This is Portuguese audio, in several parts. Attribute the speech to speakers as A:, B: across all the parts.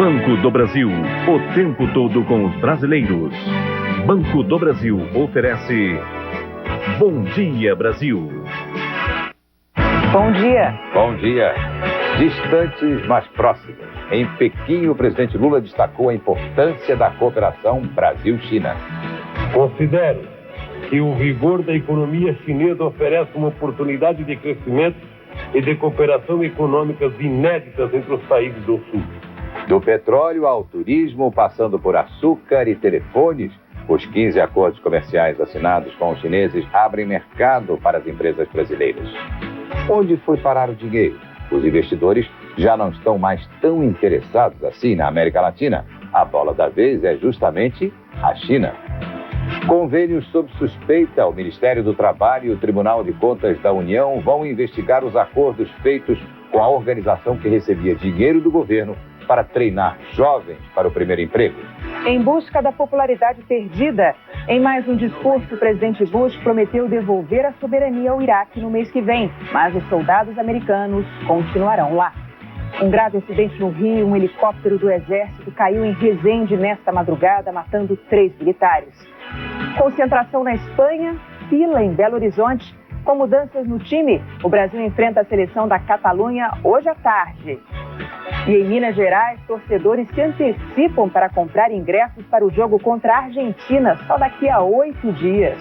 A: Banco do Brasil, o tempo todo com os brasileiros. Banco do Brasil oferece Bom Dia Brasil.
B: Bom dia.
C: Bom dia. Distantes, mas próximos. Em Pequim, o presidente Lula destacou a importância da cooperação Brasil-China.
D: Considero que o vigor da economia chinesa oferece uma oportunidade de crescimento e de cooperação econômicas inéditas entre os países do Sul.
C: Do petróleo ao turismo, passando por açúcar e telefones, os 15 acordos comerciais assinados com os chineses abrem mercado para as empresas brasileiras. Onde foi parar o dinheiro? Os investidores já não estão mais tão interessados assim na América Latina. A bola da vez é justamente a China. Convênios sob suspeita, o Ministério do Trabalho e o Tribunal de Contas da União vão investigar os acordos feitos com a organização que recebia dinheiro do governo para treinar jovens para o primeiro emprego.
B: Em busca da popularidade perdida, em mais um discurso, o presidente Bush prometeu devolver a soberania ao Iraque no mês que vem, mas os soldados americanos continuarão lá. Um grave acidente no Rio, um helicóptero do Exército caiu em Resende nesta madrugada, matando 3 militares. Concentração na Espanha, fila em Belo Horizonte. Com mudanças no time, o Brasil enfrenta a seleção da Catalunha hoje à tarde. E em Minas Gerais, torcedores se antecipam para comprar ingressos para o jogo contra a Argentina só daqui a 8 dias.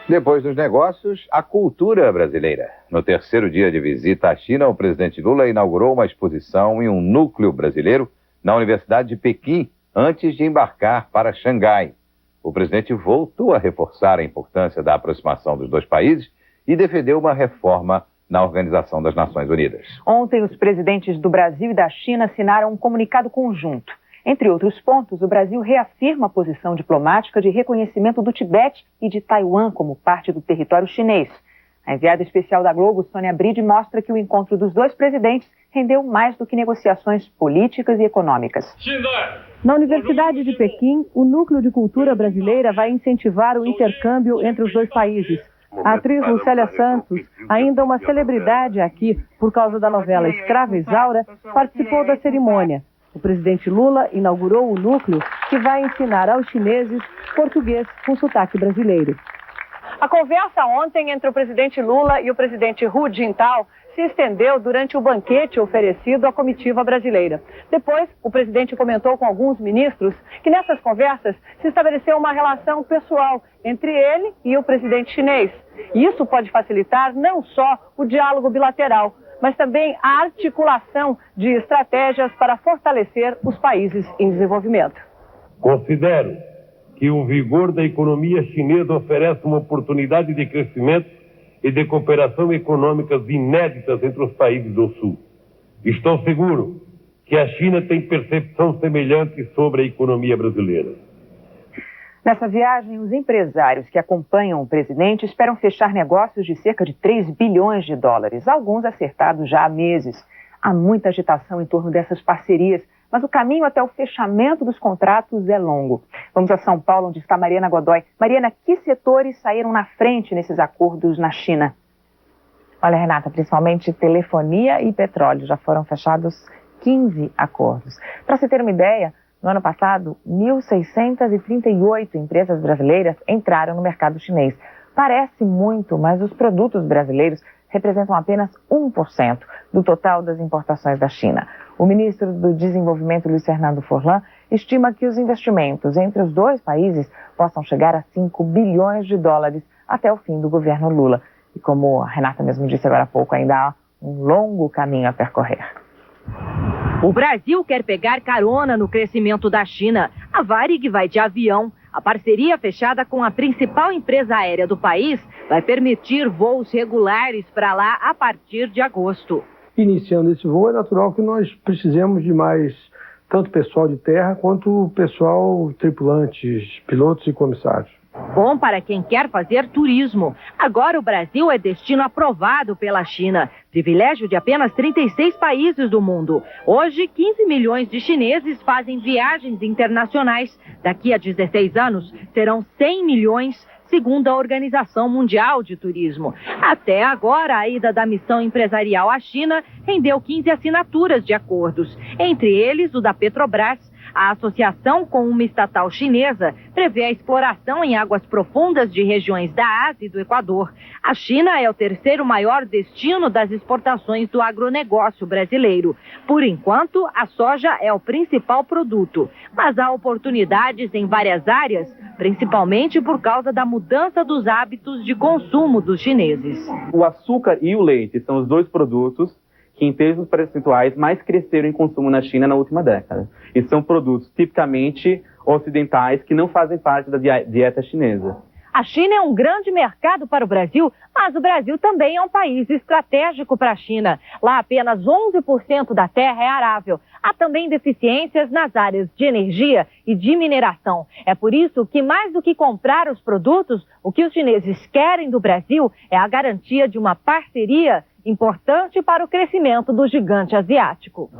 C: Depois dos negócios, a cultura brasileira. No terceiro dia de visita à China, o presidente Lula inaugurou uma exposição em um núcleo brasileiro na Universidade de Pequim, antes de embarcar para Xangai. O presidente voltou a reforçar a importância da aproximação dos dois países e defendeu uma reforma na Organização das Nações Unidas.
B: Ontem, os presidentes do Brasil e da China assinaram um comunicado conjunto. Entre outros pontos, o Brasil reafirma a posição diplomática de reconhecimento do Tibete e de Taiwan como parte do território chinês. A enviada especial da Globo, Sônia Bride, mostra que o encontro dos dois presidentes rendeu mais do que negociações políticas e econômicas.
E: Na Universidade de Pequim, o Núcleo de Cultura Brasileira vai incentivar o intercâmbio entre os dois países. A atriz Lucélia Santos, ainda uma celebridade aqui por causa da novela Escrava Isaura, participou da cerimônia. O presidente Lula inaugurou o núcleo que vai ensinar aos chineses português com sotaque brasileiro.
B: A conversa ontem entre o presidente Lula e o presidente Hu Jintao se estendeu durante o banquete oferecido à comitiva brasileira. Depois, o presidente comentou com alguns ministros que nessas conversas se estabeleceu uma relação pessoal entre ele e o presidente chinês. E isso pode facilitar não só o diálogo bilateral, mas também a articulação de estratégias para fortalecer os países em desenvolvimento.
D: Considero que o vigor da economia chinesa oferece uma oportunidade de crescimento e de cooperação econômicas inéditas entre os países do Sul. Estou seguro que a China tem percepção semelhante sobre a economia brasileira.
B: Nessa viagem, os empresários que acompanham o presidente esperam fechar negócios de cerca de 3 bilhões de dólares, alguns acertados já há meses. Há muita agitação em torno dessas parcerias, mas o caminho até o fechamento dos contratos é longo. Vamos a São Paulo, onde está Mariana Godoy. Mariana, que setores saíram na frente nesses acordos na China?
F: Olha, Renata, principalmente telefonia e petróleo. Já foram fechados 15 acordos. Para você ter uma ideia, no ano passado, 1.638 empresas brasileiras entraram no mercado chinês. Parece muito, mas os produtos brasileiros representam apenas 1% do total das importações da China. O ministro do Desenvolvimento, Luiz Fernando Furlan, estima que os investimentos entre os dois países possam chegar a 5 bilhões de dólares até o fim do governo Lula. E como a Renata mesmo disse agora há pouco, ainda há um longo caminho a percorrer.
G: O Brasil quer pegar carona no crescimimo da China. A Varig vai de avião. A parceria fechada com a principal empresa aérea do país vai permitir voos regulares para lá a partir de agosto.
H: Iniciando esse voo, é natural que nós precisemos de mais, tanto pessoal de terra quanto pessoal tripulantes, pilotos e comissários.
G: Bom para quem quer fazer turismo. Agora o Brasil é destino aprovado pela China. Privilégio de apenas 36 países do mundo. Hoje, 15 milhões de chineses fazem viagens internacionais. Daqui a 16 anos, serão 100 milhões, segundo a Organização Mundial de Turismo. Até agora, a ida da missão empresarial à China rendeu 15 assinaturas de acordos, entre eles o da Petrobras. A associação com uma estatal chinesa prevê a exploração em águas profundas de regiões da Ásia e do Equador. A China é o terceiro maior destino das exportações do agronegócio brasileiro. Por enquanto, a soja é o principal produto, mas há oportunidades em várias áreas, principalmente por causa da mudança dos hábitos de consumo dos chineses.
I: O açúcar e o leite são os dois produtos que em termos percentuais mais cresceram em consumo na China na última década. E são produtos tipicamente ocidentais que não fazem parte da dieta chinesa.
G: A China é um grande mercado para o Brasil, mas o Brasil também é um país estratégico para a China. Lá apenas 11% da terra é arável. Há também deficiências nas áreas de energia e de mineração. É por isso que, mais do que comprar os produtos, o que os chineses querem do Brasil é a garantia de uma parceria importante para o crescimento do gigante asiático.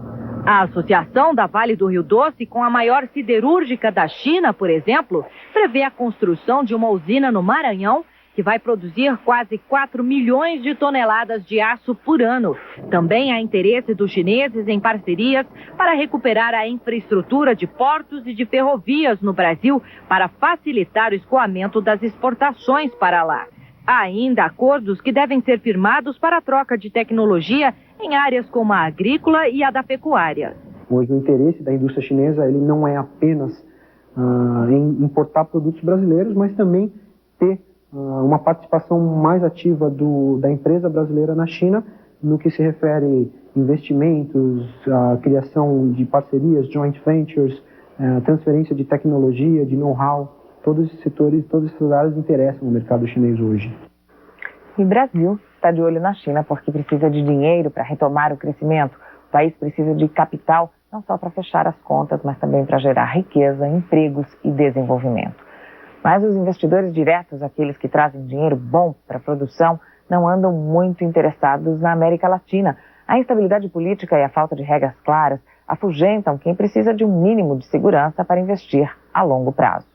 G: A associação da Vale do Rio Doce com a maior siderúrgica da China, por exemplo, prevê a construção de uma usina no Maranhão que vai produzir quase 4 milhões de toneladas de aço por ano. Também há interesse dos chineses em parcerias para recuperar a infraestrutura de portos e de ferrovias no Brasil para facilitar o escoamento das exportações para lá. Há ainda acordos que devem ser firmados para a troca de tecnologia em áreas como a agrícola e a da pecuária.
J: Hoje o interesse da indústria chinesa ele não é apenas em importar produtos brasileiros, mas também ter uma participação mais ativa da empresa brasileira na China no que se refere a investimentos, a criação de parcerias, joint ventures, transferência de tecnologia, de know-how. Todos esses setores, todas essas áreas interessam o mercado chinês hoje.
F: E o Brasil está de olho na China porque precisa de dinheiro para retomar o crescimento. O país precisa de capital, não só para fechar as contas, mas também para gerar riqueza, empregos e desenvolvimento. Mas os investidores diretos, aqueles que trazem dinheiro bom para a produção, não andam muito interessados na América Latina. A instabilidade política e a falta de regras claras afugentam quem precisa de um mínimo de segurança para investir a longo prazo.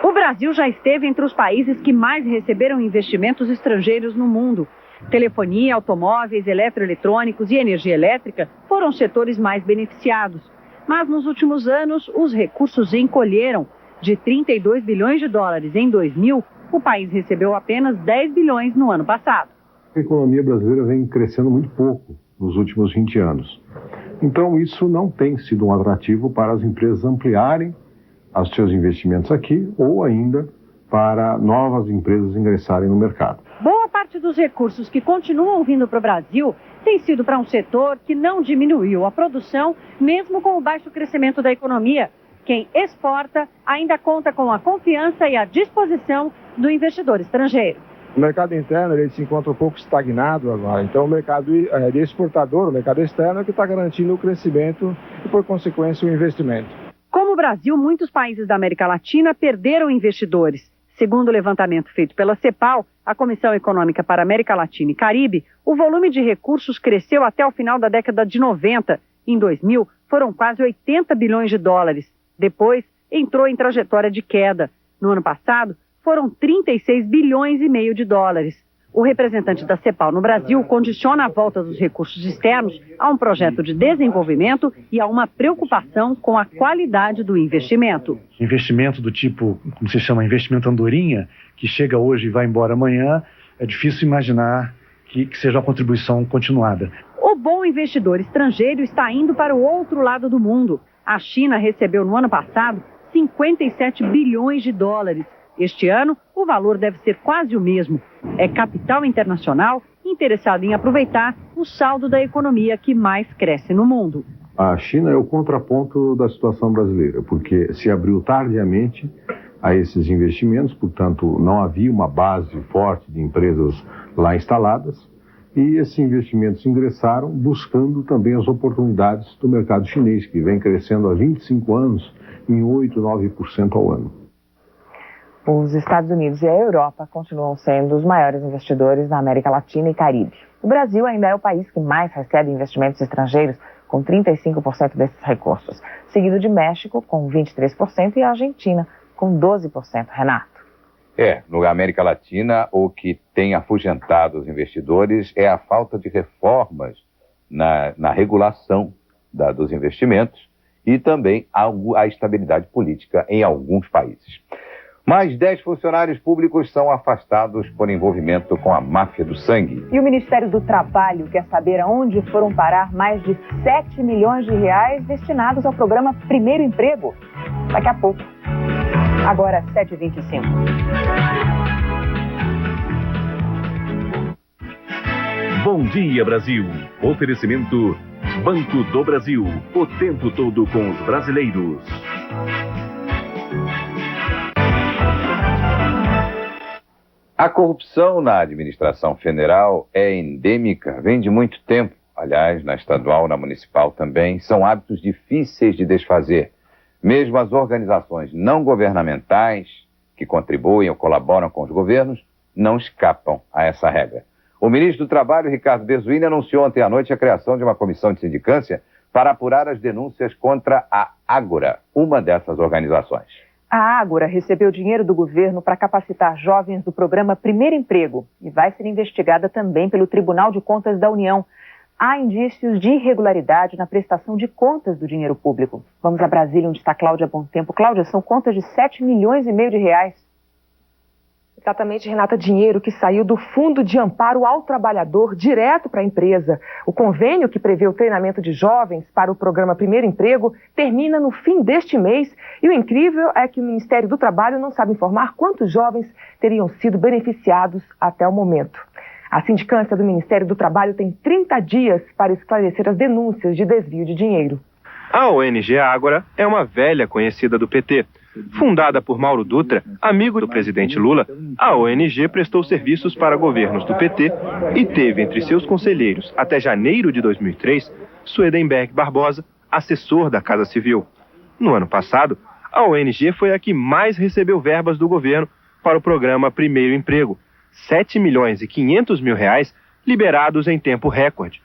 K: O Brasil já esteve entre os países que mais receberam investimentos estrangeiros no mundo. Telefonia, automóveis, eletroeletrônicos e energia elétrica foram os setores mais beneficiados. Mas nos últimos anos, os recursos encolheram. De 32 bilhões de dólares em 2000, o país recebeu apenas 10 bilhões no ano passado.
L: A economia brasileira vem crescendo muito pouco nos últimos 20 anos. Então, isso não tem sido um atrativo para as empresas ampliarem os seus investimentos aqui ou ainda para novas empresas ingressarem no mercado.
K: Boa parte dos recursos que continuam vindo para o Brasil tem sido para um setor que não diminuiu a produção, mesmo com o baixo crescimento da economia. Quem exporta ainda conta com a confiança e a disposição do investidor estrangeiro.
H: O mercado interno ele se encontra um pouco estagnado agora, então o mercado de exportador, o mercado externo é que está garantindo o crescimento e, por consequência, o investimento.
K: Como o Brasil, muitos países da América Latina perderam investidores. Segundo o levantamento feito pela CEPAL, a Comissão Econômica para a América Latina e Caribe, o volume de recursos cresceu até o final da década de 90. Em 2000, foram quase 80 bilhões de dólares. Depois, entrou em trajetória de queda. No ano passado, foram 36 bilhões e meio de dólares. O representante da CEPAL no Brasil condiciona a volta dos recursos externos a um projeto de desenvolvimento e a uma preocupação com a qualidade do investimento.
M: Investimento do tipo, como se chama, investimento andorinha, que chega hoje e vai embora amanhã, é difícil imaginar que seja uma contribuição continuada.
K: O bom investidor estrangeiro está indo para o outro lado do mundo. A China recebeu no ano passado 57 bilhões de dólares. Este ano, o valor deve ser quase o mesmo. É capital internacional interessado em aproveitar o saldo da economia que mais cresce no mundo.
L: A China é o contraponto da situação brasileira, porque se abriu tardiamente a esses investimentos, portanto, não havia uma base forte de empresas lá instaladas, e esses investimentos ingressaram buscando também as oportunidades do mercado chinês, que vem crescendo há 25 anos em 8, 9% ao ano.
F: Os Estados Unidos e a Europa continuam sendo os maiores investidores na América Latina e Caribe. O Brasil ainda é o país que mais recebe investimentos estrangeiros, com 35% desses recursos, seguido de México, com 23%, e a Argentina, com 12%. Renato.
C: Na América Latina, o que tem afugentado os investidores é a falta de reformas na regulação dos investimentos e também a estabilidade política em alguns países. Mais 10 funcionários públicos são afastados por envolvimento com a máfia do sangue.
B: E o Ministério do Trabalho quer saber aonde foram parar mais de 7 milhões de reais destinados ao programa Primeiro Emprego. Daqui a pouco. Agora, 7h25.
A: Bom dia, Brasil. Oferecimento Banco do Brasil. O tempo todo com os brasileiros.
C: A corrupção na administração federal é endêmica, vem de muito tempo. Aliás, na estadual, na municipal também, são hábitos difíceis de desfazer. Mesmo as organizações não governamentais que contribuem ou colaboram com os governos não escapam a essa regra. O ministro do Trabalho, Ricardo Berzoini, anunciou ontem à noite a criação de uma comissão de sindicância para apurar as denúncias contra a Ágora, uma dessas organizações.
B: A Ágora recebeu dinheiro do governo para capacitar jovens do programa Primeiro Emprego e vai ser investigada também pelo Tribunal de Contas da União. Há indícios de irregularidade na prestação de contas do dinheiro público. Vamos a Brasília, onde está Cláudia Bontempo. Cláudia, são contas de 7,5 milhões de reais.
N: Exatamente, Renata, dinheiro que saiu do Fundo de Amparo ao Trabalhador direto para a empresa. O convênio que prevê o treinamento de jovens para o programa Primeiro Emprego termina no fim deste mês e o incrível é que o Ministério do Trabalho não sabe informar quantos jovens teriam sido beneficiados até o momento. A sindicância do Ministério do Trabalho tem 30 dias para esclarecer as denúncias de desvio de dinheiro.
O: A ONG Ágora é uma velha conhecida do PT. Fundada por Mauro Dutra, amigo do presidente Lula, a ONG prestou serviços para governos do PT e teve entre seus conselheiros, até janeiro de 2003, Suedenberg Barbosa, assessor da Casa Civil. No ano passado, a ONG foi a que mais recebeu verbas do governo para o programa Primeiro Emprego, 7 milhões e 500 mil reais liberados em tempo recorde.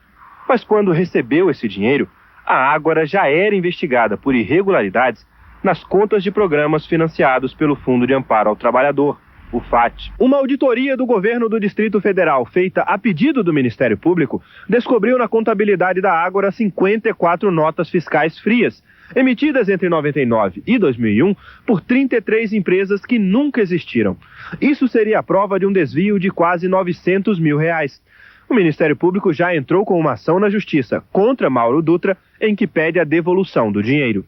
O: Mas quando recebeu esse dinheiro, a Ágora já era investigada por irregularidades nas contas de programas financiados pelo Fundo de Amparo ao Trabalhador, o FAT. Uma auditoria do governo do Distrito Federal, feita a pedido do Ministério Público, descobriu na contabilidade da Ágora 54 notas fiscais frias, emitidas entre 99 e 2001 por 33 empresas que nunca existiram. Isso seria a prova de um desvio de quase 900 mil reais. O Ministério Público já entrou com uma ação na Justiça contra Mauro Dutra, em que pede a devolução do dinheiro.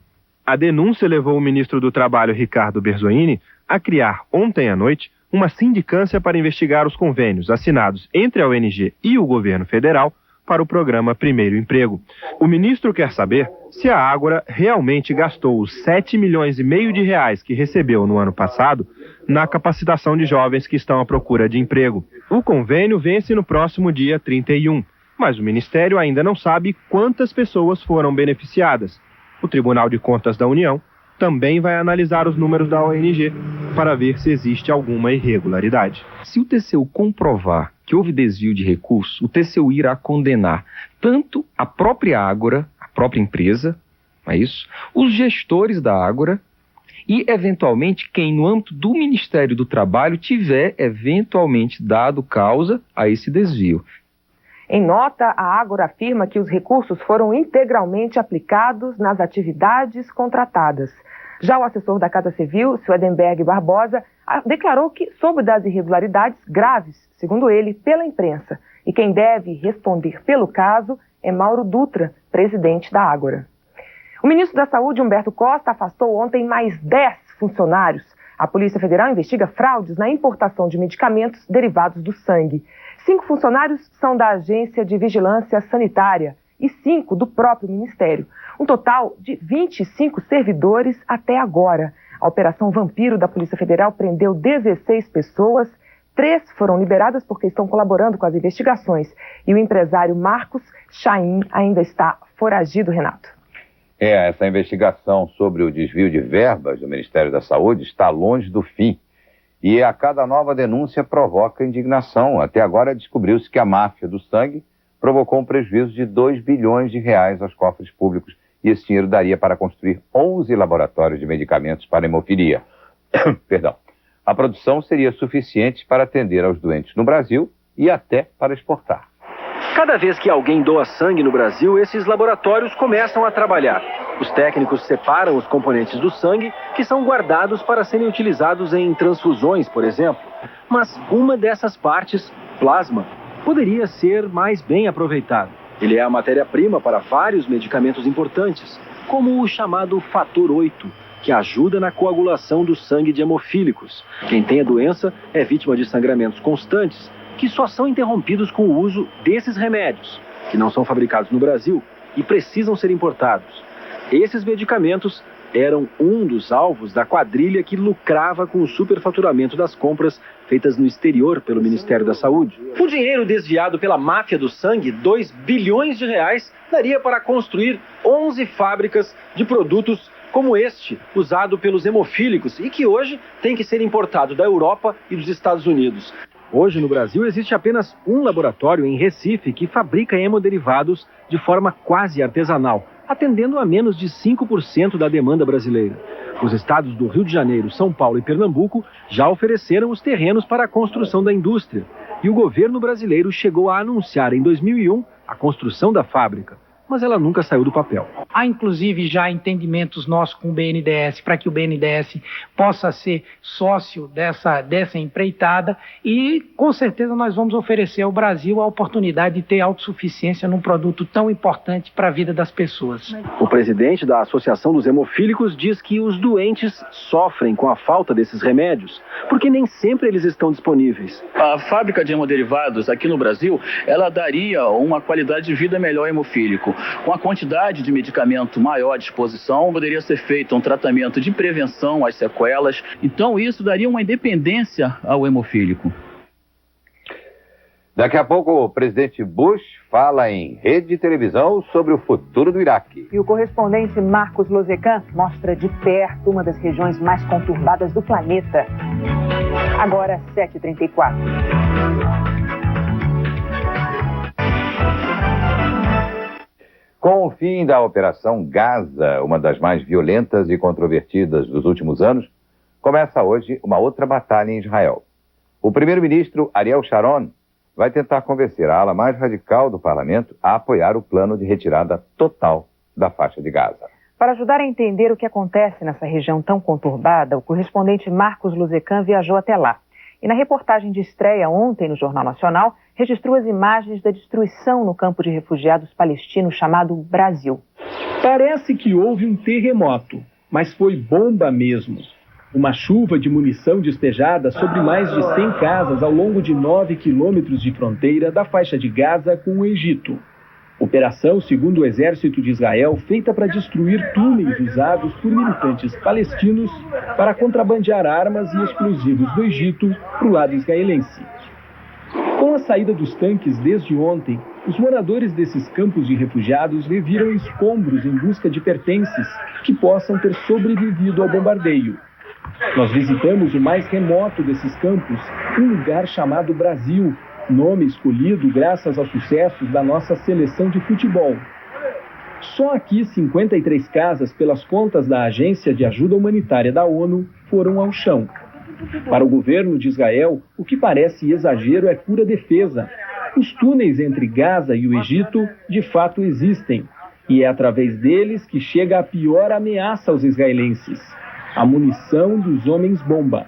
O: A denúncia levou o ministro do Trabalho, Ricardo Berzoini, a criar ontem à noite uma sindicância para investigar os convênios assinados entre a ONG e o governo federal para o programa Primeiro Emprego. O ministro quer saber se a Ágora realmente gastou os 7 milhões e meio de reais que recebeu no ano passado na capacitação de jovens que estão à procura de emprego. O convênio vence no próximo dia 31, mas o ministério ainda não sabe quantas pessoas foram beneficiadas. O Tribunal de Contas da União também vai analisar os números da ONG para ver se existe alguma irregularidade.
P: Se o TCU comprovar que houve desvio de recursos, o TCU irá condenar tanto a própria Ágora, a própria empresa, é isso, os gestores da Ágora e, eventualmente, quem no âmbito do Ministério do Trabalho tiver, eventualmente, dado causa a esse desvio.
N: Em nota, a Ágora afirma que os recursos foram integralmente aplicados nas atividades contratadas. Já o assessor da Casa Civil, Suedenberg Barbosa, declarou que soube das irregularidades graves, segundo ele, pela imprensa. E quem deve responder pelo caso é Mauro Dutra, presidente da Ágora. O ministro da Saúde, Humberto Costa, afastou ontem mais 10 funcionários. A Polícia Federal investiga fraudes na importação de medicamentos derivados do sangue. 5 funcionários são da Agência de Vigilância Sanitária e 5 do próprio Ministério. Um total de 25 servidores até agora. A Operação Vampiro da Polícia Federal prendeu 16 pessoas, 3 foram liberadas porque estão colaborando com as investigações. E o empresário Marcos Chaim ainda está foragido, Renato.
C: Essa investigação sobre o desvio de verbas do Ministério da Saúde está longe do fim. E a cada nova denúncia provoca indignação. Até agora descobriu-se que a máfia do sangue provocou um prejuízo de 2 bilhões de reais aos cofres públicos. E esse dinheiro daria para construir 11 laboratórios de medicamentos para hemofilia. Perdão. A produção seria suficiente para atender aos doentes no Brasil e até para exportar.
Q: Cada vez que alguém doa sangue no Brasil, esses laboratórios começam a trabalhar. Os técnicos separam os componentes do sangue, que são guardados para serem utilizados em transfusões, por exemplo. Mas uma dessas partes, plasma, poderia ser mais bem aproveitado. Ele é a matéria-prima para vários medicamentos importantes, como o chamado fator 8, que ajuda na coagulação do sangue de hemofílicos. Quem tem a doença é vítima de sangramentos constantes, que só são interrompidos com o uso desses remédios, que não são fabricados no Brasil e precisam ser importados. Esses medicamentos eram um dos alvos da quadrilha que lucrava com o superfaturamento das compras feitas no exterior pelo Ministério da Saúde. O dinheiro desviado pela máfia do sangue, 2 bilhões de reais, daria para construir 11 fábricas de produtos como este, usado pelos hemofílicos e que hoje tem que ser importado da Europa e dos Estados Unidos. Hoje, no Brasil, existe apenas um laboratório em Recife que fabrica hemoderivados de forma quase artesanal, atendendo a menos de 5% da demanda brasileira. Os estados do Rio de Janeiro, São Paulo e Pernambuco já ofereceram os terrenos para a construção da indústria. E o governo brasileiro chegou a anunciar em 2001 a construção da fábrica, mas ela nunca saiu do papel.
R: Há inclusive já entendimentos nossos com o BNDES para que o BNDES possa ser sócio dessa empreitada e com certeza nós vamos oferecer ao Brasil a oportunidade de ter autossuficiência num produto tão importante para a vida das pessoas.
Q: O presidente da Associação dos Hemofílicos diz que os doentes sofrem com a falta desses remédios, porque nem sempre eles estão disponíveis.
S: A fábrica de hemoderivados aqui no Brasil, ela daria uma qualidade de vida melhor ao hemofílico. Com a quantidade de medicamento maior à disposição, poderia ser feito um tratamento de prevenção às sequelas. Então, isso daria uma independência ao hemofílico.
C: Daqui a pouco, o presidente Bush fala em rede de televisão sobre o futuro do Iraque.
B: E o correspondente Marcos Lozecan mostra de perto uma das regiões mais conturbadas do planeta. Agora, 7h34.
C: Com o fim da Operação Gaza, uma das mais violentas e controvertidas dos últimos anos, começa hoje uma outra batalha em Israel. O primeiro-ministro Ariel Sharon vai tentar convencer a ala mais radical do parlamento a apoiar o plano de retirada total da faixa de Gaza.
B: Para ajudar a entender o que acontece nessa região tão conturbada, o correspondente Marcos Lozecan viajou até lá. E na reportagem de estreia ontem no Jornal Nacional, registrou as imagens da destruição no campo de refugiados palestino chamado Brasil.
T: Parece que houve um terremoto, mas foi bomba mesmo. Uma chuva de munição despejada sobre mais de 100 casas ao longo de 9 quilômetros de fronteira da faixa de Gaza com o Egito. Operação, segundo o exército de Israel, feita para destruir túneis usados por militantes palestinos para contrabandear armas e explosivos do Egito para o lado israelense. Com a saída dos tanques desde ontem, os moradores desses campos de refugiados reviram escombros em busca de pertences que possam ter sobrevivido ao bombardeio. Nós visitamos o mais remoto desses campos, um lugar chamado Brasil, nome escolhido graças aos sucessos da nossa seleção de futebol. Só aqui 53 casas, pelas contas da Agência de Ajuda Humanitária da ONU, foram ao chão. Para o governo de Israel, o que parece exagero é pura defesa. Os túneis entre Gaza e o Egito, de fato, existem. E é através deles que chega a pior ameaça aos israelenses: a munição dos homens-bomba.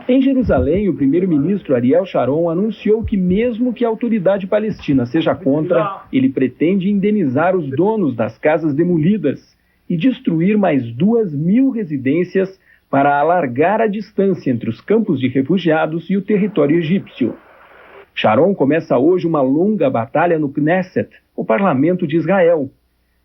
T: Em Jerusalém, o primeiro-ministro Ariel Sharon anunciou que, mesmo que a autoridade palestina seja contra, ele pretende indenizar os donos das casas demolidas e destruir mais 2.000 residências para alargar a distância entre os campos de refugiados e o território egípcio. Sharon começa hoje uma longa batalha no Knesset, o parlamento de Israel.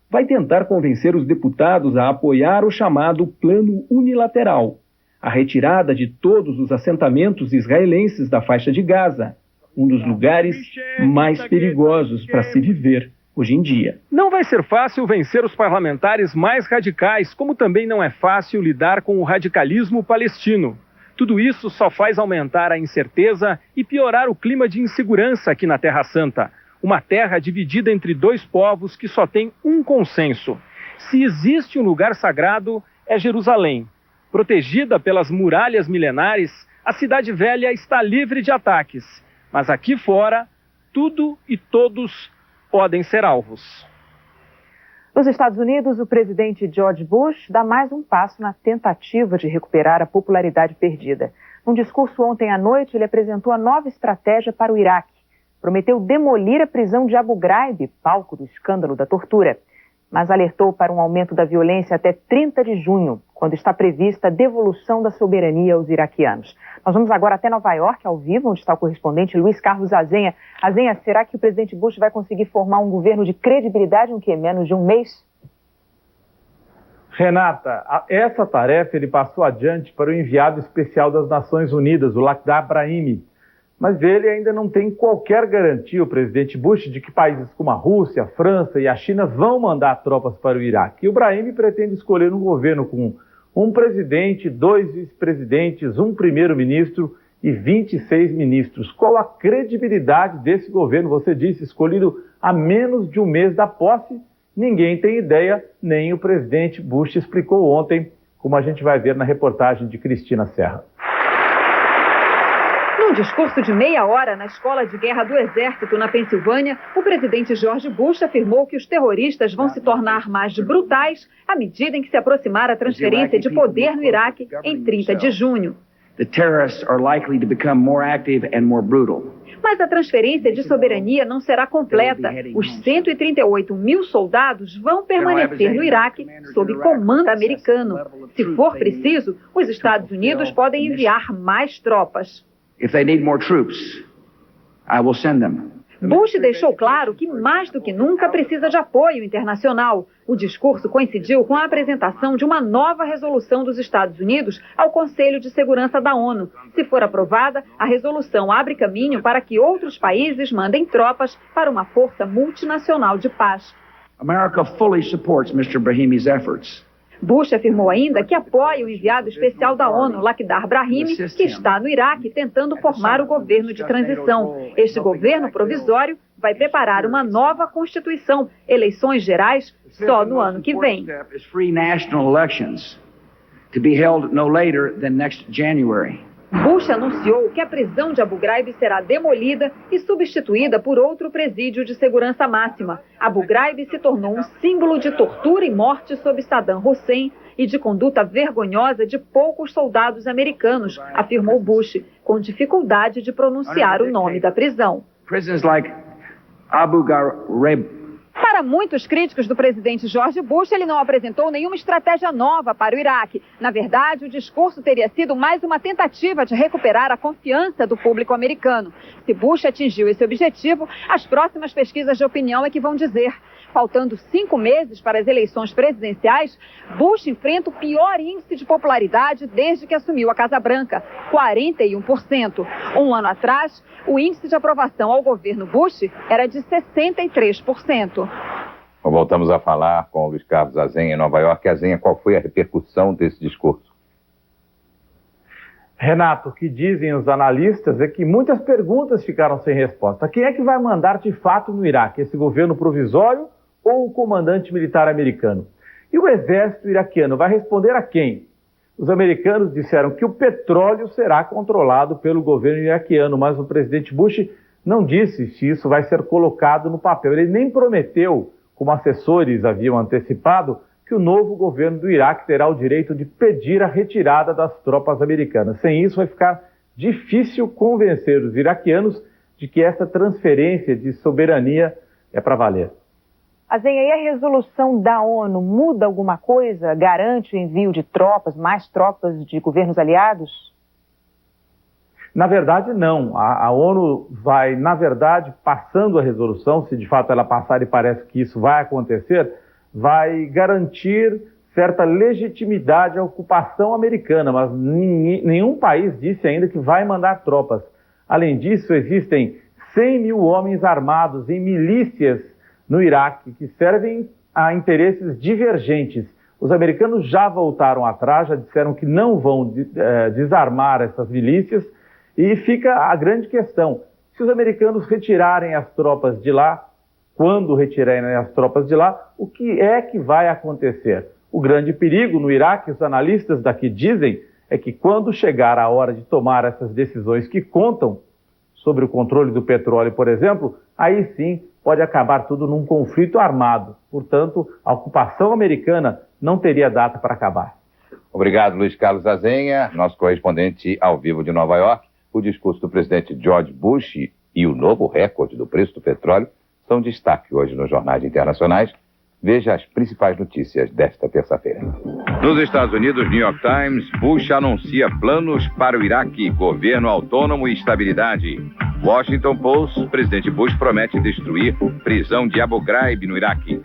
T: Vai tentar convencer os deputados a apoiar o chamado Plano Unilateral, a retirada de todos os assentamentos israelenses da faixa de Gaza, um dos lugares mais perigosos para se viver hoje em dia. Não vai ser fácil vencer os parlamentares mais radicais, como também não é fácil lidar com o radicalismo palestino. Tudo isso só faz aumentar a incerteza e piorar o clima de insegurança aqui na Terra Santa, uma terra dividida entre dois povos que só tem um consenso: se existe um lugar sagrado, é Jerusalém. Protegida pelas muralhas milenares, a cidade velha está livre de ataques. Mas aqui fora, tudo e todos podem ser alvos.
B: Nos Estados Unidos, o presidente George Bush dá mais um passo na tentativa de recuperar a popularidade perdida. Num discurso ontem à noite, ele apresentou a nova estratégia para o Iraque. Prometeu demolir a prisão de Abu Ghraib, palco do escândalo da tortura, mas alertou para um aumento da violência até 30 de junho, quando está prevista a devolução da soberania aos iraquianos. Nós vamos agora até Nova York, ao vivo, onde está o correspondente Luiz Carlos Azenha. Azenha, será que o presidente Bush vai conseguir formar um governo de credibilidade em menos de um mês?
U: Renata, essa tarefa ele passou adiante para o enviado especial das Nações Unidas, o Lakhdar Brahimi. Mas ele ainda não tem qualquer garantia, o presidente Bush, de que países como a Rússia, a França e a China vão mandar tropas para o Iraque. E o Brahimi pretende escolher um governo com um presidente, 2 vice-presidentes, um primeiro-ministro e 26 ministros. Qual a credibilidade desse governo? Você disse, escolhido há menos de um mês da posse. Ninguém tem ideia, nem o presidente Bush explicou ontem, como a gente vai ver na reportagem de Cristina Serra.
V: Num discurso de meia hora na Escola de Guerra do Exército, na Pensilvânia, o presidente George Bush afirmou que os terroristas vão se tornar mais brutais à medida em que se aproximar a transferência de poder no Iraque em 30 de junho. Mas a transferência de soberania não será completa. Os 138 mil soldados vão permanecer no Iraque sob comando americano. Se for preciso, os Estados Unidos podem enviar mais tropas. Bush deixou claro que, mais do que nunca, precisa de apoio internacional. O discurso coincidiu com a apresentação de uma nova resolução dos Estados Unidos ao Conselho de Segurança da ONU. Se for aprovada, a resolução abre caminho para que outros países mandem tropas para uma força multinacional de paz.
W: America fully supports Mr. Brahimi's efforts.
V: Bush afirmou ainda que apoia o enviado especial da ONU, Lakhdar Brahimi, que está no Iraque tentando formar o governo de transição. Este governo provisório vai preparar uma nova Constituição, eleições gerais só no ano que vem. Bush anunciou que a prisão de Abu Ghraib será demolida e substituída por outro presídio de segurança máxima. Abu Ghraib se tornou um símbolo de tortura e morte sob Saddam Hussein e de conduta vergonhosa de poucos soldados americanos, afirmou Bush, com dificuldade de pronunciar o nome da prisão.
W: Abu Ghraib.
V: Para muitos críticos do presidente George Bush, ele não apresentou nenhuma estratégia nova para o Iraque. Na verdade, o discurso teria sido mais uma tentativa de recuperar a confiança do público americano. Se Bush atingiu esse objetivo, as próximas pesquisas de opinião é que vão dizer. Faltando 5 meses para as eleições presidenciais, Bush enfrenta o pior índice de popularidade desde que assumiu a Casa Branca, 41%. Um ano atrás, o índice de aprovação ao governo Bush era de 63%.
C: Voltamos a falar com o Luiz Carlos Azenha em Nova York. Azenha, qual foi a repercussão desse discurso?
U: Renato, o que dizem os analistas é que muitas perguntas ficaram sem resposta. Quem é que vai mandar de fato no Iraque? Esse governo provisório ou o comandante militar americano? E o exército iraquiano vai responder a quem? Os americanos disseram que o petróleo será controlado pelo governo iraquiano, mas o presidente Bush não disse se isso vai ser colocado no papel. Ele nem prometeu, como assessores haviam antecipado, que o novo governo do Iraque terá o direito de pedir a retirada das tropas americanas. Sem isso, vai ficar difícil convencer os iraquianos de que essa transferência de soberania é para valer.
B: Azenha, e a resolução da ONU muda alguma coisa? Garante o envio de tropas, mais tropas de governos aliados?
U: Na verdade, não. A ONU vai, na verdade, passando a resolução, se de fato ela passar e parece que isso vai acontecer, vai garantir certa legitimidade à ocupação americana, mas nenhum país disse ainda que vai mandar tropas. Além disso, existem 100 mil homens armados em milícias no Iraque que servem a interesses divergentes. Os americanos já voltaram atrás, já disseram que não vão desarmar essas milícias, e fica a grande questão: se os americanos retirarem as tropas de lá, quando retirarem as tropas de lá, o que é que vai acontecer? O grande perigo no Iraque, os analistas daqui dizem, é que quando chegar a hora de tomar essas decisões que contam sobre o controle do petróleo, por exemplo, aí sim pode acabar tudo num conflito armado. Portanto, a ocupação americana não teria data para acabar.
C: Obrigado, Luiz Carlos Azenha, nosso correspondente ao vivo de Nova York. O discurso do presidente George Bush e o novo recorde do preço do petróleo são destaque hoje nos jornais internacionais. Veja as principais notícias desta terça-feira. Nos Estados Unidos, New York Times, Bush anuncia planos para o Iraque, governo autônomo e estabilidade. Washington Post, presidente Bush promete destruir prisão de Abu Ghraib no Iraque.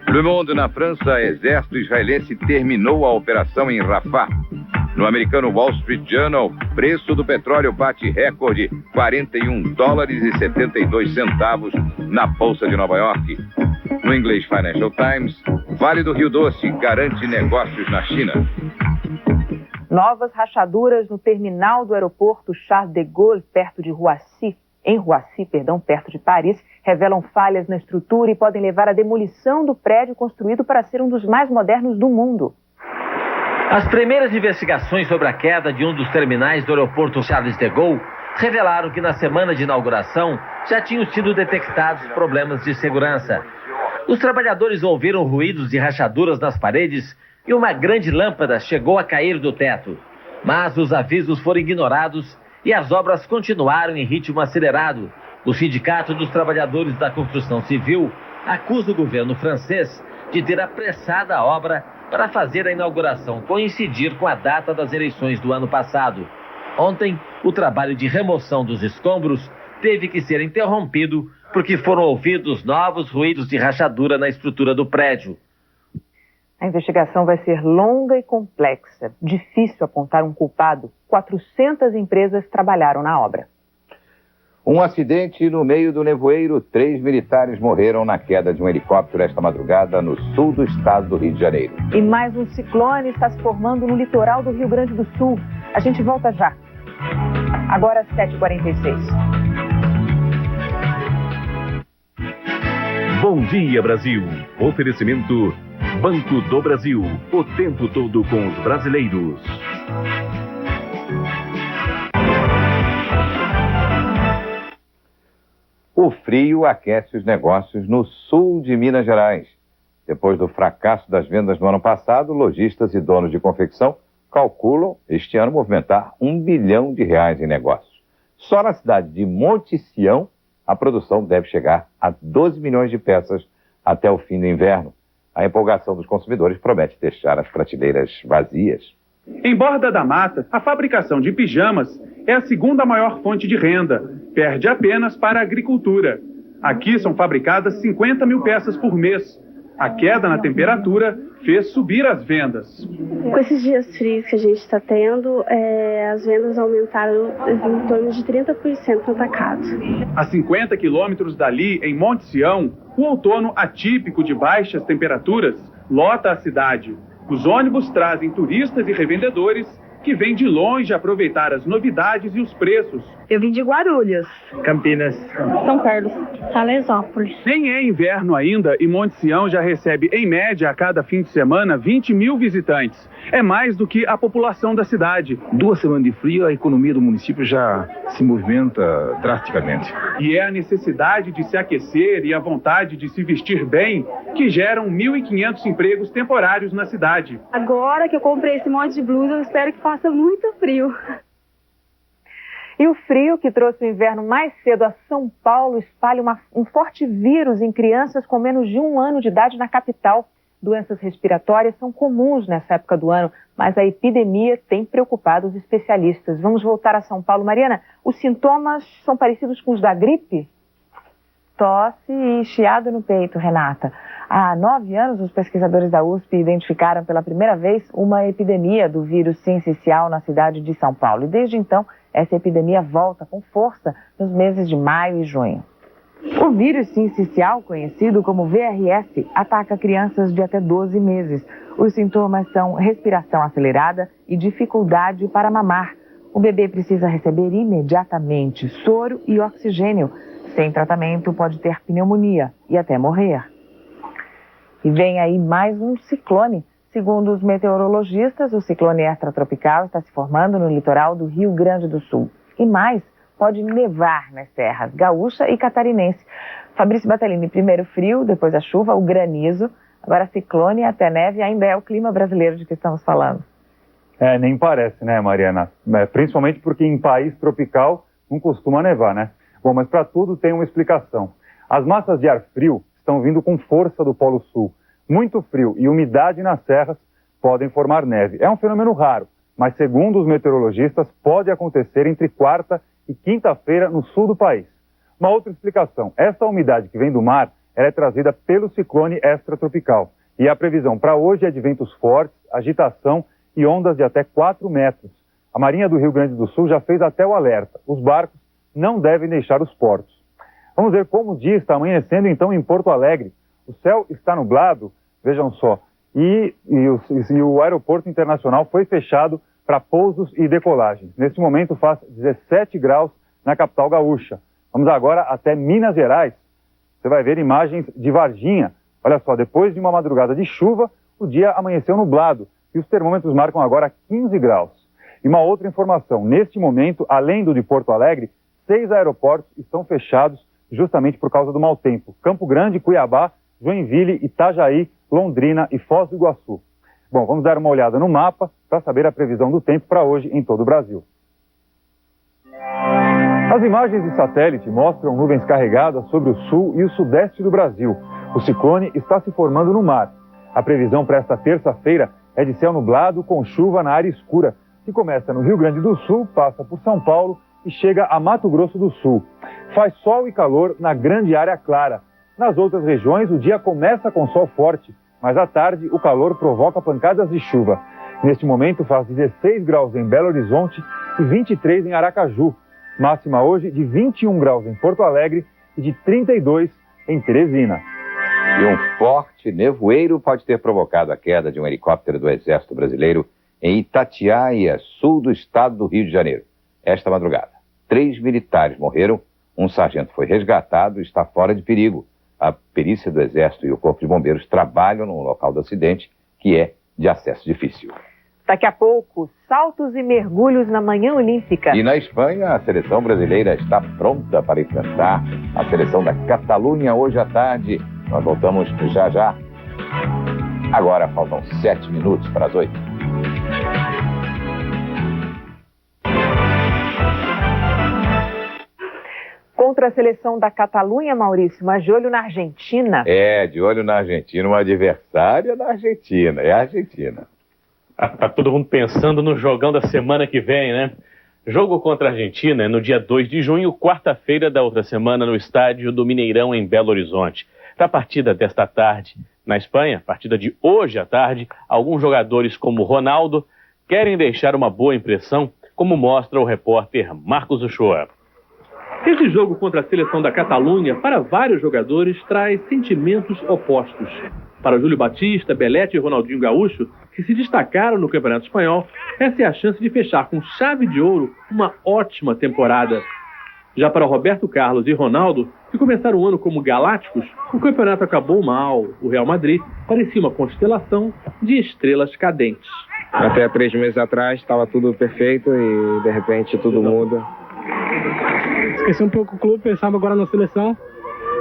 C: Le Monde, na França, exército israelense terminou a operação em Rafah. No americano Wall Street Journal, preço do petróleo bate recorde, $41,72 na Bolsa de Nova York. No inglês Financial Times, Vale do Rio Doce garante negócios na China.
B: Novas rachaduras no terminal do aeroporto Charles de Gaulle, perto de Roissy, perto de Paris, revelam falhas na estrutura e podem levar à demolição do prédio construído para ser um dos mais modernos do mundo.
D: As primeiras investigações sobre a queda de um dos terminais do aeroporto Charles de Gaulle revelaram que na semana de inauguração já tinham sido detectados problemas de segurança. Os trabalhadores ouviram ruídos de rachaduras nas paredes e uma grande lâmpada chegou a cair do teto. Mas os avisos foram ignorados e as obras continuaram em ritmo acelerado. O Sindicato dos Trabalhadores da Construção Civil acusa o governo francês de ter apressado a obra para fazer a inauguração coincidir com a data das eleições do ano passado. Ontem, o trabalho de remoção dos escombros teve que ser interrompido porque foram ouvidos novos ruídos de rachadura na estrutura do prédio.
B: A investigação vai ser longa e complexa. Difícil apontar um culpado. 400 empresas trabalharam na obra.
C: Um acidente no meio do nevoeiro. 3 militares morreram na queda de um helicóptero esta madrugada no sul do estado do Rio de Janeiro.
B: E mais um ciclone está se formando no litoral do Rio Grande do Sul. A gente volta já. Agora 7h46.
A: Bom dia, Brasil. Oferecimento Banco do Brasil. O tempo todo com os brasileiros.
C: O frio aquece os negócios no sul de Minas Gerais. Depois do fracasso das vendas no ano passado, lojistas e donos de confecção calculam este ano movimentar R$1 bilhão em negócios. Só na cidade de Monte Sião, a produção deve chegar a 12 milhões de peças até o fim do inverno. A empolgação dos consumidores promete deixar as prateleiras vazias.
E: Em Borda da Mata, a fabricação de pijamas é a segunda maior fonte de renda, perde apenas para a agricultura. Aqui são fabricadas 50 mil peças por mês. A queda na temperatura fez subir as vendas.
I: Com esses dias frios que a gente está tendo, as vendas aumentaram em torno de 30% no atacado.
E: A 50 quilômetros dali, em Monte Sião, o outono atípico de baixas temperaturas lota a cidade. Os ônibus trazem turistas e revendedores que vêm de longe aproveitar as novidades e os preços.
I: Eu vim de Guarulhos,
E: Campinas,
I: São Carlos, Salesópolis.
E: Nem é inverno ainda e Monte Sião já recebe, em média, a cada fim de semana, 20 mil visitantes. É mais do que a população da cidade.
X: 2 semanas de frio, a economia do município já se movimenta drasticamente.
E: E é a necessidade de se aquecer e a vontade de se vestir bem que geram 1.500 empregos temporários na cidade.
I: Agora que eu comprei esse monte de blusa, eu espero que faça muito frio.
B: E o frio que trouxe o inverno mais cedo a São Paulo espalha um forte vírus em crianças com menos de 1 ano de idade na capital. Doenças respiratórias são comuns nessa época do ano, mas a epidemia tem preocupado os especialistas. Vamos voltar a São Paulo. Mariana, os sintomas são parecidos com os da gripe?
F: Tosse e chiado no peito, Renata. Há 9 anos, os pesquisadores da USP identificaram pela primeira vez uma epidemia do vírus sincicial na cidade de São Paulo. E desde então, essa epidemia volta com força nos meses de maio e junho. O vírus sincicial, conhecido como VRS, ataca crianças de até 12 meses. Os sintomas são respiração acelerada e dificuldade para mamar. O bebê precisa receber imediatamente soro e oxigênio. Sem tratamento, pode ter pneumonia e até morrer. E vem aí mais um ciclone. Segundo os meteorologistas, o ciclone extratropical está se formando no litoral do Rio Grande do Sul. E mais, pode nevar nas serras gaúcha e catarinense. Fabrício Batalini, primeiro frio, depois a chuva, o granizo. Agora ciclone, até neve, ainda é o clima brasileiro de que estamos falando.
G: Nem parece, né, Mariana? Principalmente porque em país tropical não costuma nevar, né? Bom, mas para tudo tem uma explicação. As massas de ar frio estão vindo com força do Polo Sul. Muito frio e umidade nas serras podem formar neve. É um fenômeno raro, mas segundo os meteorologistas, pode acontecer entre quarta e quinta-feira no sul do país. Uma outra explicação, essa umidade que vem do mar, ela é trazida pelo ciclone extratropical. E a previsão para hoje é de ventos fortes, agitação e ondas de até 4 metros. A Marinha do Rio Grande do Sul já fez até o alerta. Os barcos não devem deixar os portos. Vamos ver como o dia está amanhecendo então em Porto Alegre. O céu está nublado, vejam só, e o aeroporto internacional foi fechado para pousos e decolagens. Nesse momento faz 17 graus na capital gaúcha. Vamos agora até Minas Gerais. Você vai ver imagens de Varginha. Olha só, depois de uma madrugada de chuva, o dia amanheceu nublado e os termômetros marcam agora 15 graus. E uma outra informação, neste momento, além do de Porto Alegre, 6 aeroportos estão fechados justamente por causa do mau tempo. Campo Grande, Cuiabá, Joinville, Itajaí, Londrina e Foz do Iguaçu. Bom, vamos dar uma olhada no mapa para saber a previsão do tempo para hoje em todo o Brasil. As imagens de satélite mostram nuvens carregadas sobre o sul e o sudeste do Brasil. O ciclone está se formando no mar. A previsão para esta terça-feira é de céu nublado com chuva na área escura, que começa no Rio Grande do Sul, passa por São Paulo e chega a Mato Grosso do Sul. Faz sol e calor na grande área clara. Nas outras regiões, o dia começa com sol forte, mas à tarde o calor provoca pancadas de chuva. Neste momento faz 16 graus em Belo Horizonte e 23 em Aracaju. Máxima hoje de 21 graus em Porto Alegre e de 32 em Teresina.
C: E um forte nevoeiro pode ter provocado a queda de um helicóptero do Exército Brasileiro em Itatiaia, sul do estado do Rio de Janeiro. Esta madrugada, 3 militares morreram, um sargento foi resgatado e está fora de perigo. A perícia do Exército e o Corpo de Bombeiros trabalham no local do acidente, que é de acesso difícil.
B: Daqui a pouco, saltos e mergulhos na manhã olímpica.
C: E na Espanha, a seleção brasileira está pronta para enfrentar a seleção da Catalunha hoje à tarde. Nós voltamos já já. Agora faltam 7 minutos para as 8.
B: Contra a seleção da Catalunha, Maurício, mas de olho na Argentina.
C: De olho na Argentina. Uma adversária da Argentina. É a Argentina.
H: Tá todo mundo pensando no jogão da semana que vem, né? Jogo contra a Argentina é no dia 2 de junho, quarta-feira da outra semana, no estádio do Mineirão, em Belo Horizonte. Para a partida desta tarde, na Espanha, partida de hoje à tarde, alguns jogadores como Ronaldo querem deixar uma boa impressão, como mostra o repórter Marcos Uchoa.
E: Esse jogo contra a seleção da Catalunha, para vários jogadores, traz sentimentos opostos. Para Júlio Batista, Belete e Ronaldinho Gaúcho, que se destacaram no Campeonato Espanhol, essa é a chance de fechar com chave de ouro uma ótima temporada. Já para Roberto Carlos e Ronaldo, que começaram o ano como galácticos, o campeonato acabou mal. O Real Madrid parecia uma constelação de estrelas cadentes.
J: Até 3 meses atrás estava tudo perfeito e de repente tudo muda.
M: Esqueci um pouco o clube, pensava agora na seleção.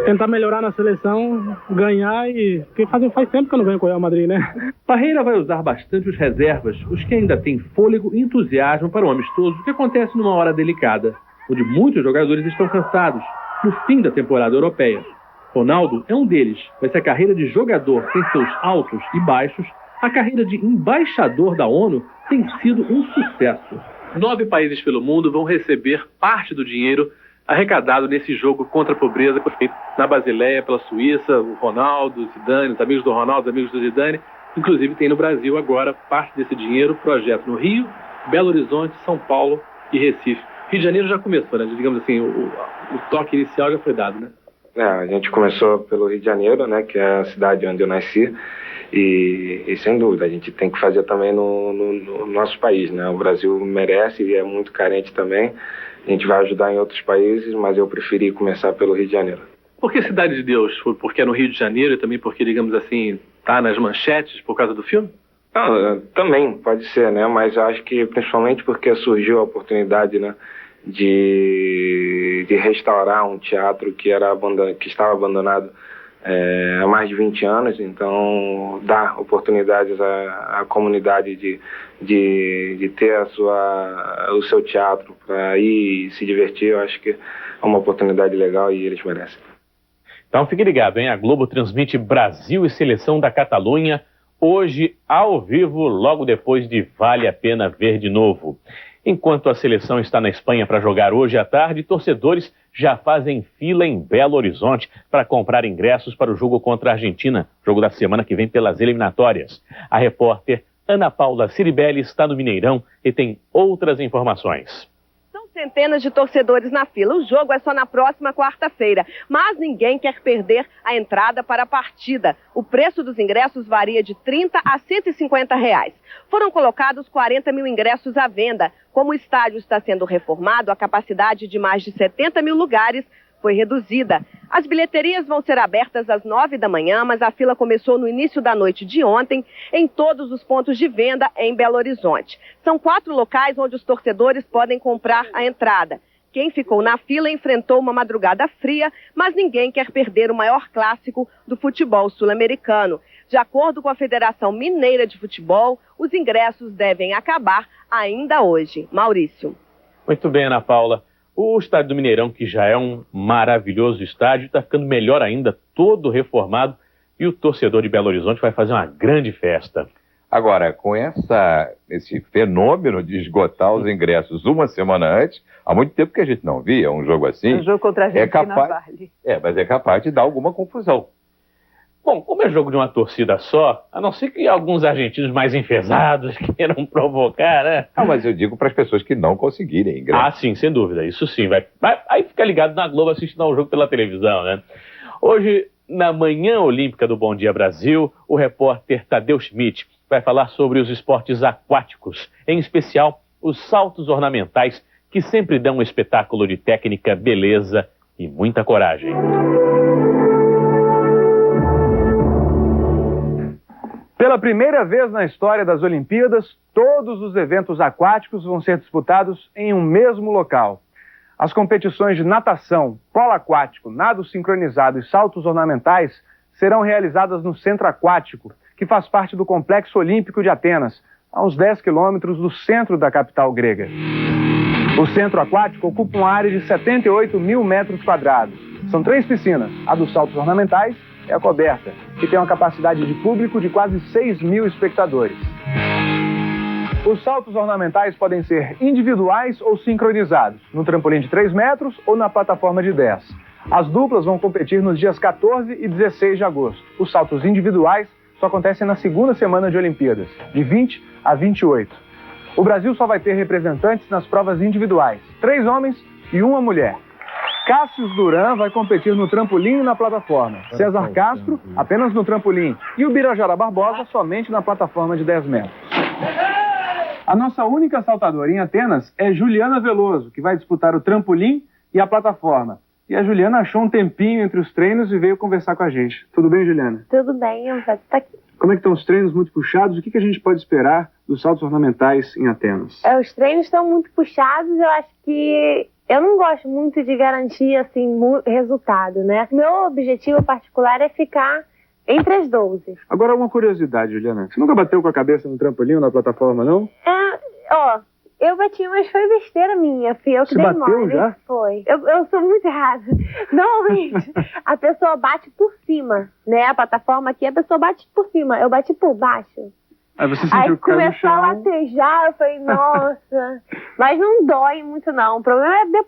M: Tentar melhorar na seleção, ganhar e... Porque faz tempo que eu não venho com o Real Madrid, né?
E: Parreira vai usar bastante os reservas, os que ainda têm fôlego e entusiasmo para um amistoso que acontece numa hora delicada, onde muitos jogadores estão cansados, no fim da temporada europeia. Ronaldo é um deles, mas se a carreira de jogador tem seus altos e baixos, a carreira de embaixador da ONU tem sido um sucesso. 9 países pelo mundo vão receber parte do dinheiro arrecadado nesse jogo contra a pobreza feito na Basileia pela Suíça, o Ronaldo, o Zidane, os amigos do Ronaldo, os amigos do Zidane. Inclusive tem no Brasil agora parte desse dinheiro, projeto no Rio, Belo Horizonte, São Paulo e Recife. Rio de Janeiro já começou, né? Digamos assim, o toque inicial já foi dado, né?
J: A gente começou pelo Rio de Janeiro, né, que é a cidade onde eu nasci, e sem dúvida, a gente tem que fazer também no nosso país, né? O Brasil merece e é muito carente também. A gente vai ajudar em outros países, mas eu preferi começar pelo Rio de Janeiro.
E: Por que Cidade de Deus? Porque é no Rio de Janeiro e também porque, digamos assim, tá nas manchetes por causa do filme?
J: Também pode ser, né? Mas eu acho que principalmente porque surgiu a oportunidade, né, de restaurar um teatro que estava abandonado há mais de 20 anos, então dar oportunidades à comunidade de ter o seu teatro para ir se divertir. Eu acho que é uma oportunidade legal e eles merecem.
H: Então fique ligado, hein? A Globo transmite Brasil e Seleção da Catalunha hoje ao vivo, logo depois de Vale a Pena Ver de Novo. Enquanto a seleção está na Espanha para jogar hoje à tarde, torcedores já fazem fila em Belo Horizonte para comprar ingressos para o jogo contra a Argentina, jogo da semana que vem pelas eliminatórias. A repórter Ana Paula Ciribelli está no Mineirão e tem outras informações.
K: Centenas de torcedores na fila. O jogo é só na próxima quarta-feira, mas ninguém quer perder a entrada para a partida. O preço dos ingressos varia de R$30 a R$150. Foram colocados 40 mil ingressos à venda. Como o estádio está sendo reformado, a capacidade de mais de 70 mil lugares foi reduzida. As bilheterias vão ser abertas às 9 da manhã, mas a fila começou no início da noite de ontem em todos os pontos de venda em Belo Horizonte. São 4 locais onde os torcedores podem comprar a entrada. Quem ficou na fila enfrentou uma madrugada fria, mas ninguém quer perder o maior clássico do futebol sul-americano. De acordo com a Federação Mineira de Futebol, os ingressos devem acabar ainda hoje. Maurício.
H: Muito bem, Ana Paula. O estádio do Mineirão, que já é um maravilhoso estádio, está ficando melhor ainda, todo reformado, e o torcedor de Belo Horizonte vai fazer uma grande festa.
C: Agora, com esse fenômeno de esgotar os ingressos uma semana antes, há muito tempo que a gente não via um jogo assim.
V: Um jogo contra a Argentina vale.
C: Mas é capaz de dar alguma confusão.
H: Bom, como é jogo de uma torcida só, a não ser que alguns argentinos mais enfesados queiram provocar, né?
C: Mas eu digo para as pessoas que não conseguirem ingresso.
H: Ah, sim, sem dúvida, isso sim. Aí fica ligado na Globo assistindo ao jogo pela televisão, né? Hoje, na Manhã Olímpica do Bom Dia Brasil, o repórter Tadeu Schmidt vai falar sobre os esportes aquáticos, em especial os saltos ornamentais, que sempre dão um espetáculo de técnica, beleza e muita coragem.
L: Pela primeira vez na história das Olimpíadas, todos os eventos aquáticos vão ser disputados em um mesmo local. As competições de natação, polo aquático, nado sincronizado e saltos ornamentais serão realizadas no Centro Aquático, que faz parte do Complexo Olímpico de Atenas, a uns 10 quilômetros do centro da capital grega. O Centro Aquático ocupa uma área de 78 mil metros quadrados. São 3 piscinas, a dos saltos ornamentais é a coberta, que tem uma capacidade de público de quase 6 mil espectadores. Os saltos ornamentais podem ser individuais ou sincronizados, no trampolim de 3 metros ou na plataforma de 10. As duplas vão competir nos dias 14 e 16 de agosto. Os saltos individuais só acontecem na segunda semana de Olimpíadas, de 20 a 28. O Brasil só vai ter representantes nas provas individuais, 3 homens e 1 mulher. Cássio Duran vai competir no trampolim e na plataforma. César Castro, apenas no trampolim. E o Birajara Barbosa, somente na plataforma de 10 metros. A nossa única saltadora em Atenas é Juliana Veloso, que vai disputar o trampolim e a plataforma. E a Juliana achou um tempinho entre os treinos e veio conversar com a gente. Tudo bem, Juliana?
I: Tudo bem, eu vou estar aqui.
L: Como é que estão os treinos muito puxados? O que a gente pode esperar dos saltos ornamentais em Atenas?
I: Os treinos estão muito puxados, eu acho que... Eu não gosto muito de garantir, assim, resultado, né? Meu objetivo particular é ficar entre as 12.
L: Agora, uma curiosidade, Juliana. Você nunca bateu com a cabeça no trampolim ou na plataforma, não?
I: Eu bati, mas foi besteira minha, filho. Eu que dei mole.
L: Você bateu já?
I: Foi. Eu sou muito errada. Normalmente, a pessoa bate por cima, né? A plataforma aqui, a pessoa bate por cima. Eu bati por baixo.
L: Aí você sentiu o pé no chão.
I: Começou a latejar, eu falei, nossa. Mas não dói muito, não. O problema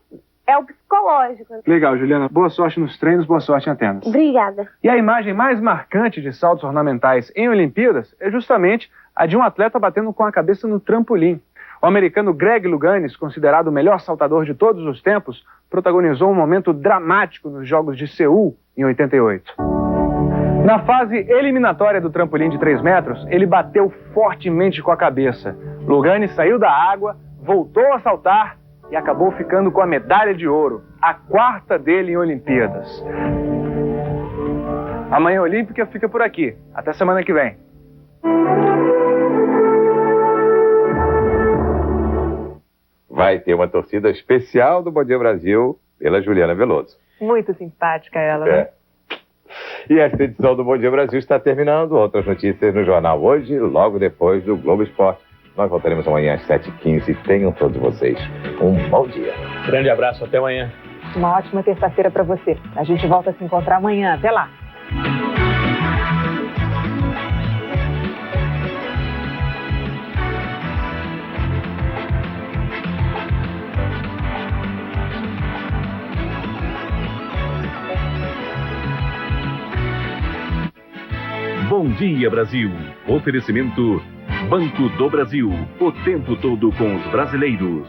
I: é o psicológico.
L: Legal, Juliana. Boa sorte nos treinos, boa sorte em Atenas.
I: Obrigada.
L: E a imagem mais marcante de saltos ornamentais em Olimpíadas é justamente a de um atleta batendo com a cabeça no trampolim. O americano Greg Louganis, considerado o melhor saltador de todos os tempos, protagonizou um momento dramático nos Jogos de Seul, em 88. Na fase eliminatória do trampolim de 3 metros, ele bateu fortemente com a cabeça. Louganis saiu da água, voltou a saltar e acabou ficando com a medalha de ouro, a 4ª dele em Olimpíadas. A Manhã Olímpica fica por aqui. Até semana que vem.
C: vai ter uma torcida especial do Bom Dia Brasil pela Juliana Veloso.
F: Muito simpática ela, né?
C: E esta edição do Bom Dia Brasil está terminando. Outras notícias no jornal hoje, logo depois do Globo Esporte. Nós voltaremos amanhã às 7h15. Tenham todos vocês um bom dia.
H: Grande abraço, até amanhã.
B: Uma ótima terça-feira para você. A gente volta a se encontrar amanhã. Até lá.
A: Bom Dia Brasil. Oferecimento Banco do Brasil. O tempo todo com os brasileiros.